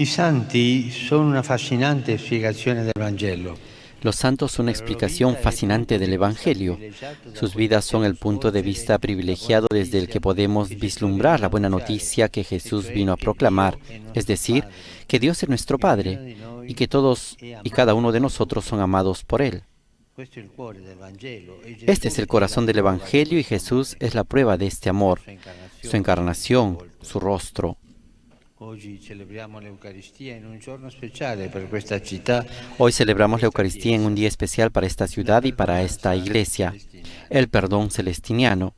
I santi sono una fascinante spiegazione del Vangelo. Los santos son una explicación fascinante del Evangelio. Sus vidas son el punto de vista privilegiado desde el que podemos vislumbrar la buena noticia que Jesús vino a proclamar, es decir, que Dios es nuestro Padre y que todos y cada uno de nosotros son amados por Él. Este es el corazón del Evangelio y Jesús es la prueba de este amor, su encarnación, su rostro. Hoy celebramos la Eucaristía en un giorno speciale per questa città. Hoy celebramos la Eucaristía en un día especial para esta ciudad y para esta iglesia, el perdón celestiniano.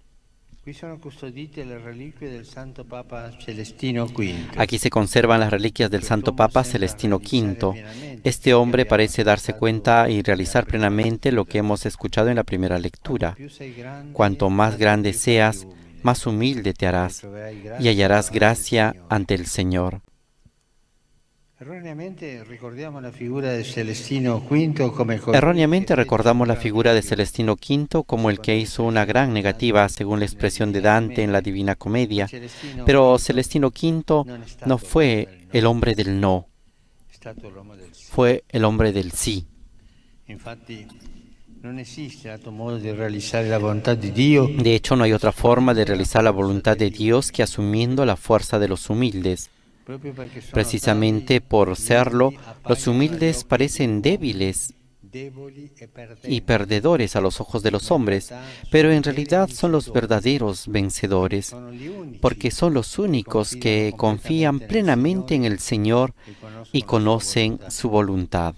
Qui sono custodite le reliquie del Santo Papa Celestino V. Aquí se conservan las reliquias del Santo Papa Celestino V. Este hombre parece darse cuenta y realizar plenamente lo que hemos escuchado en la primera lectura. Cuanto más grande seas, más humilde te harás y hallarás gracia ante el Señor. Erróneamente recordamos la figura de Celestino V como el que hizo una gran negativa, según la expresión de Dante en la Divina Comedia. Pero Celestino V no fue el hombre del no, fue el hombre del sí. De hecho, no hay otra forma de realizar la voluntad de Dios que asumiendo la fuerza de los humildes. Precisamente por serlo, los humildes parecen débiles y perdedores a los ojos de los hombres, pero en realidad son los verdaderos vencedores, porque son los únicos que confían plenamente en el Señor y conocen su voluntad.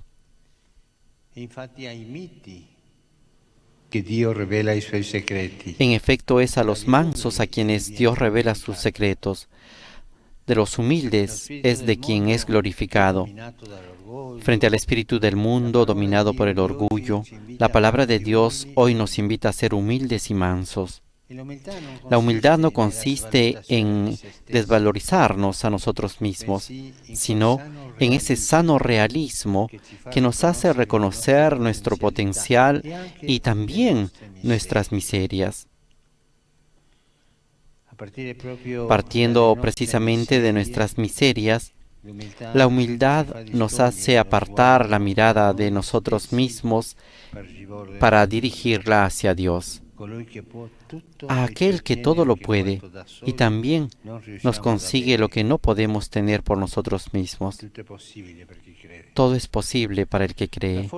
En efecto, es a los mansos a quienes Dios revela sus secretos. De los humildes es de quien es glorificado. Frente al espíritu del mundo dominado por el orgullo, la palabra de Dios hoy nos invita a ser humildes y mansos. La humildad no consiste en desvalorizarnos a nosotros mismos, sino en ese sano realismo que nos hace reconocer nuestro potencial y también nuestras miserias. Partiendo precisamente de nuestras miserias, la humildad nos hace apartar la mirada de nosotros mismos para dirigirla hacia Dios, a aquel que todo lo puede y también nos consigue lo que no podemos tener por nosotros mismos. Todo es posible para el que cree.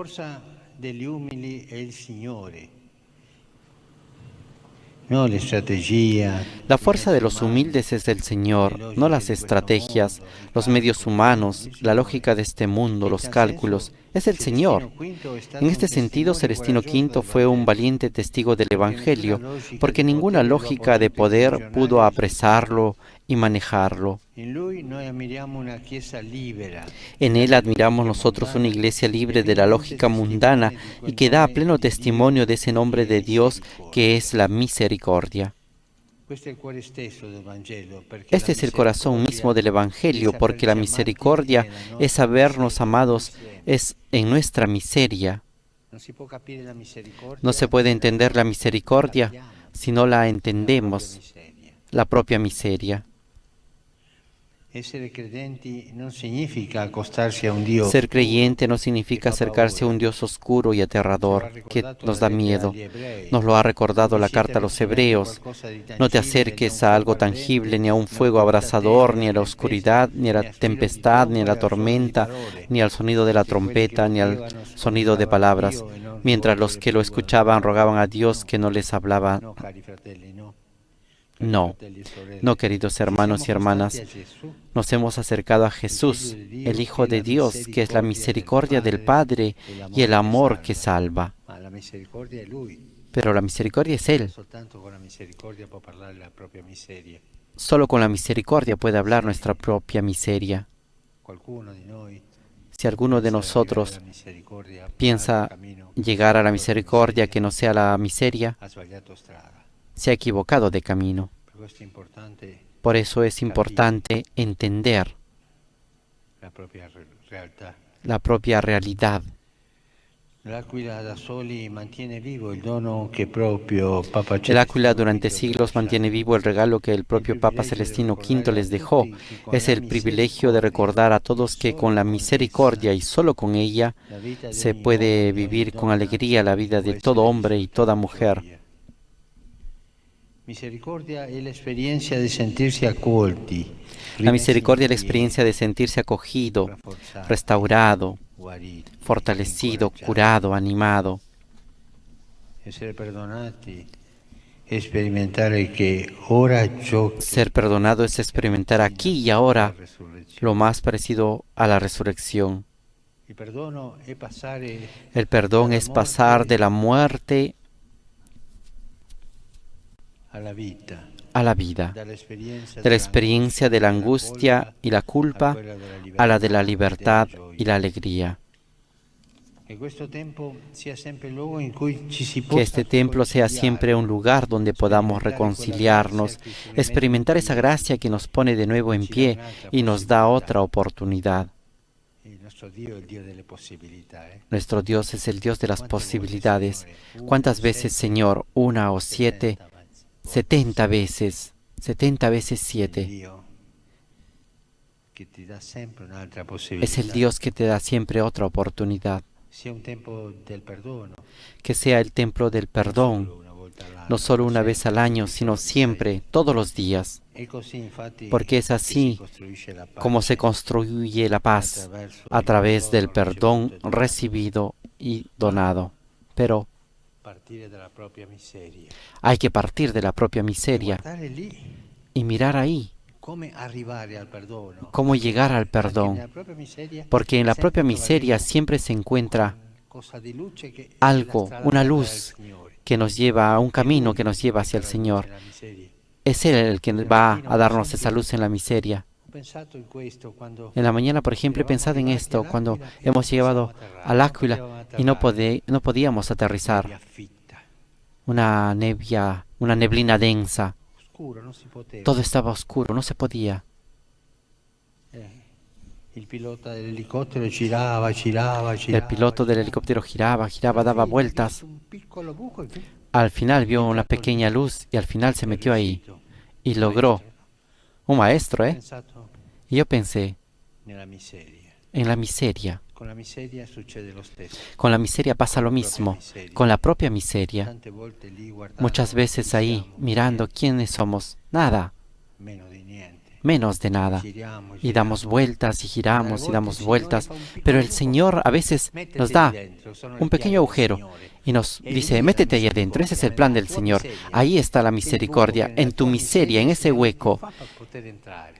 La fuerza de los humildes es el Señor, no las estrategias, los medios humanos, la lógica de este mundo, los cálculos. Es el Señor. En este sentido, Celestino V fue un valiente testigo del Evangelio, porque ninguna lógica de poder pudo apresarlo y manejarlo. En él admiramos nosotros una iglesia libre de la lógica mundana y que da pleno testimonio de ese nombre de Dios que es la misericordia. Este es el corazón mismo del Evangelio, porque la misericordia es sabernos amados, es en nuestra miseria. No se puede entender la misericordia si no la entendemos, la propia miseria. Ser creyente no significa acercarse a un Dios oscuro y aterrador que nos da miedo. Nos lo ha recordado la carta a los Hebreos. No te acerques a algo tangible, ni a un fuego abrasador, ni a la oscuridad, ni a la tempestad, ni a la tormenta, ni al sonido de la trompeta, ni al sonido de palabras. Mientras los que lo escuchaban rogaban a Dios que no les hablaba. No, queridos hermanos y hermanas, nos hemos acercado a Jesús, el Hijo de Dios, que es la misericordia del Padre y el amor que salva. Pero la misericordia es Él. Solo con la misericordia puede hablar nuestra propia miseria. Si alguno de nosotros piensa llegar a la misericordia que no sea la miseria, se ha equivocado de camino. Por eso es importante entender la propia realidad. L'Aquila da soli mantiene vivo il dono che proprio Papa El Áquila Celestino durante V siglos mantiene vivo el regalo que el propio Papa Celestino V les dejó. Es el privilegio de recordar a todos que con la misericordia y solo con ella se puede vivir con alegría la vida de todo hombre y toda mujer. Misericordia è l'esperienza di sentirsi accolti. La misericordia es la experiencia de sentirse acogido, restaurado, fortalecido, curado, animado. Essere perdonati e sperimentare che ora ciò che Ser perdonado es experimentar aquí y ahora lo más parecido a la resurrección. il perdono è passare El perdón es pasar de la muerte alla vita, a la vida, dall'esperienza de la experiencia de la angustia y la culpa a la de la libertad y la alegría. che questo tempo sia sempre il luogo in cui ci si Que possa este templo sea siempre un lugar donde podamos reconciliarnos, experimentar esa gracia que nos pone de nuevo en pie y nos da otra oportunidad. Il nostro Dio è il Dio delle possibilità. Nuestro Dios es el Dios de las posibilidades. ¿Cuántas veces, Señor? 1 o 7, 70 veces 7. Dio che ti dà sempre un'altra Es possibilità. el Dios que te da siempre otra oportunidad. Sia un tempo del perdono, Que sea el templo del perdón, una volta all'anno. no solo una vez al año, sino siempre, todos los días. E così infatti Porque es che así si costruisce la pace como se construye la paz, a través del perdón recibido y donado. Pero partire dalla propria miseria. hay que partir de la propia miseria Guardare lì y mirar ahí come arrivare al perdono. cómo llegar al Perché perdón. nella propria miseria Porque en la propia sempre miseria troveremo siempre se encuentra cosa di luce che è algo, la strada una per andare luz al Signore. que nos lleva a un camino que nos lleva hacia el Señor. Nella miseria. Es Él el que va a darnos esa luz en la miseria. Ho pensato in questo quando En la mañana, por ejemplo, he pensado en esto cuando hemos llegado al Áquila y no podíamos aterrizar. aria fitta, Una neblina densa. oscuro, non si poteva. Todo estaba oscuro, no se podía. Il pilota dell'elicottero girava. El piloto del helicóptero giraba, daba vueltas. Un piccolo buco e Al final vio una pequeña luz y al final se metió ahí y logró. Un maestro, Ho ¿eh? pensato Y yo pensé nella miseria. en la miseria. Con la miseria succede lo stesso. Con la miseria pasa lo mismo. Con la propia miseria. Tante volte lì guardando Muchas veces ahí, siamo mirando quiénes somos. Nada, meno di niente. menos de nada. Giriamo, Y damos vueltas y giramos y damos vueltas. Pero el Señor a veces nos da un pequeño agujero y nos dice, métete ahí adentro. Ese es el plan del Señor. Ahí está la misericordia, en tu miseria, en ese hueco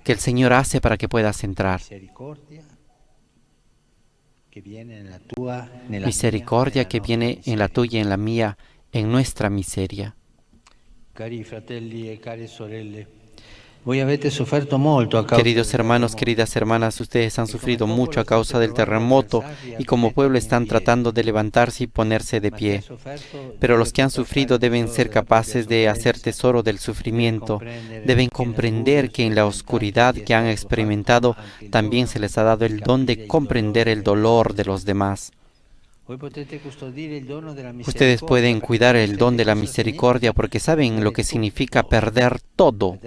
que el Señor hace para que puedas entrar. Misericordia que viene en la tuya y en la mía, en nuestra miseria. Cari fratelli e care sorelle, voi avete sofferto molto a causa Queridos del hermanos, terremoto. queridas hermanas, ustedes han sufrido mucho a causa del terremoto y como pueblo están tratando de levantarse y ponerse de pie. Pero los que han sufrido deben ser capaces de hacer tesoro del sufrimiento, deben comprender que en la oscuridad que han experimentado también se les ha dado el don de comprender el dolor de los demás. Ustedes pueden cuidar el don de la misericordia porque saben lo que significa perder todo,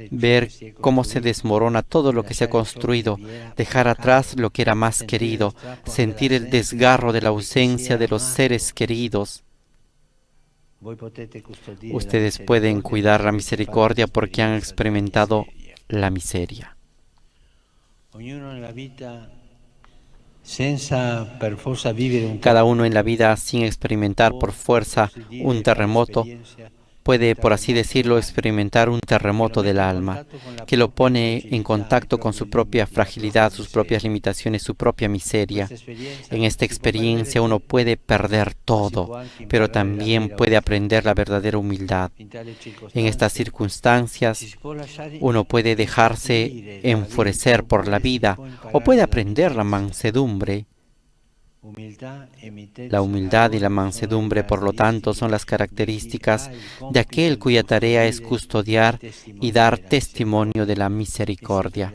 ver cómo se desmorona todo lo que se ha construido, dejar atrás lo que era más querido, sentir el desgarro de la ausencia de los seres queridos. Ustedes pueden cuidar la misericordia porque han experimentado la miseria. Cada uno en la vida, sin experimentar por fuerza un terremoto, puede, por así decirlo, experimentar un terremoto del alma, que lo pone en contacto con su propia fragilidad, sus propias limitaciones, su propia miseria. En esta experiencia uno puede perder todo, pero también puede aprender la verdadera humildad. En estas circunstancias, uno puede dejarse enfurecer por la vida o puede aprender la mansedumbre. La humildad y la mansedumbre, por lo tanto, son las características de aquel cuya tarea es custodiar y dar testimonio de la misericordia.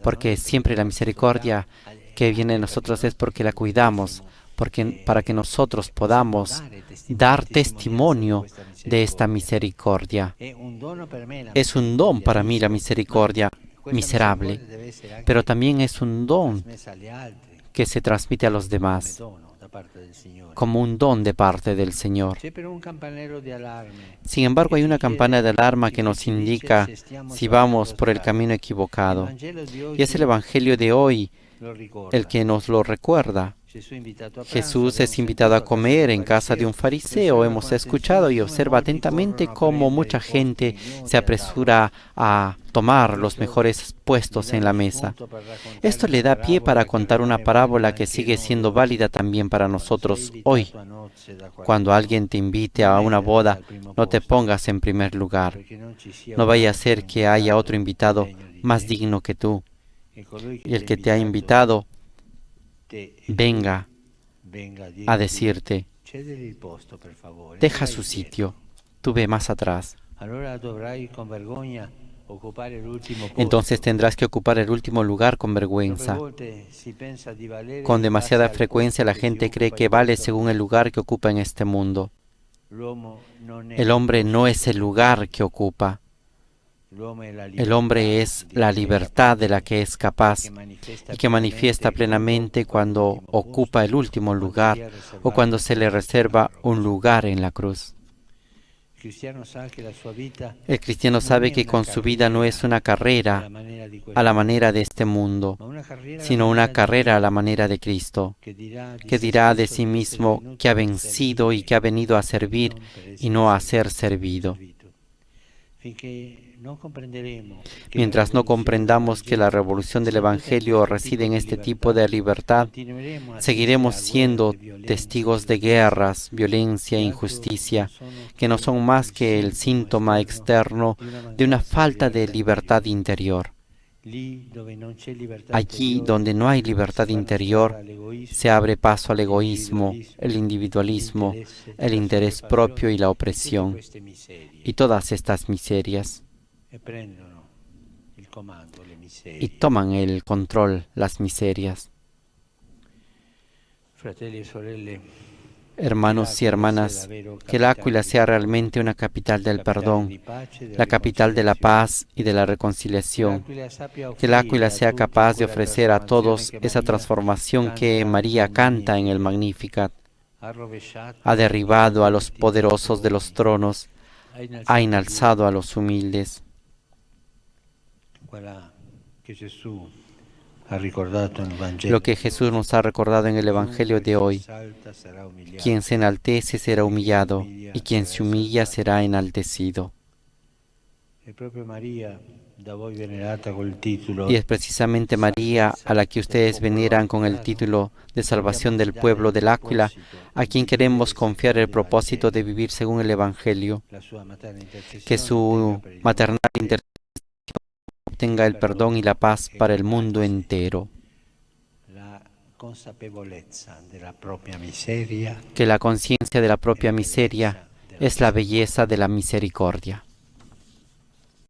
Porque siempre la misericordia que viene de nosotros es porque la cuidamos, para que nosotros podamos dar testimonio de esta misericordia. Es un don para mí la misericordia miserable, pero también es un don que se transmite a los demás como un don de parte del Señor. Sin embargo, hay una campana de alarma que nos indica si vamos por el camino equivocado. Y es el Evangelio de hoy el que nos lo recuerda. Jesús es invitado a comer en casa de un fariseo. Hemos escuchado y observa atentamente cómo mucha gente se apresura a tomar los mejores puestos en la mesa. Esto le da pie para contar una parábola que sigue siendo válida también para nosotros hoy. Cuando alguien te invite a una boda, no te pongas en primer lugar. No vaya a ser que haya otro invitado más digno que tú. Y el que te ha invitado venga a decirte: deja su sitio, tú ve más atrás. Entonces tendrás que ocupar el último lugar con vergüenza. Con demasiada frecuencia la gente cree que vale según el lugar que ocupa en este mundo. El hombre no es el lugar que ocupa. El hombre es la libertad de la que es capaz y que manifiesta plenamente cuando ocupa el último lugar o cuando se le reserva un lugar en la cruz. El cristiano sabe que con su vida no es una carrera a la manera de este mundo, sino una carrera a la manera de Cristo, que dirá de sí mismo que ha vencido y que ha venido a servir y no a ser servido. Mientras no comprendamos que la revolución del Evangelio reside en este tipo de libertad, seguiremos siendo testigos de guerras, violencia e injusticia, que no son más que el síntoma externo de una falta de libertad interior. Allí donde no hay libertad interior, se abre paso al egoísmo, el individualismo, el interés propio y la opresión, y todas estas miserias. Y toman el control las miserias. Hermanos y hermanas, que L'Aquila sea realmente una capital del perdón, la capital de la paz y de la reconciliación. Que L'Aquila sea capaz de ofrecer a todos esa transformación que María canta en el Magnificat. Ha derribado a los poderosos de los tronos, ha enalzado a los humildes. Lo que Jesús nos ha recordado en el Evangelio de hoy: quien se enaltece será humillado, y quien se humilla será enaltecido. Y es precisamente María a la que ustedes veneran con el título de salvación del pueblo de L'Aquila, a quien queremos confiar el propósito de vivir según el Evangelio, que su maternal intercesión obtenga el perdón y la paz para el mundo entero. Que la conciencia de la propia miseria es la belleza de la misericordia.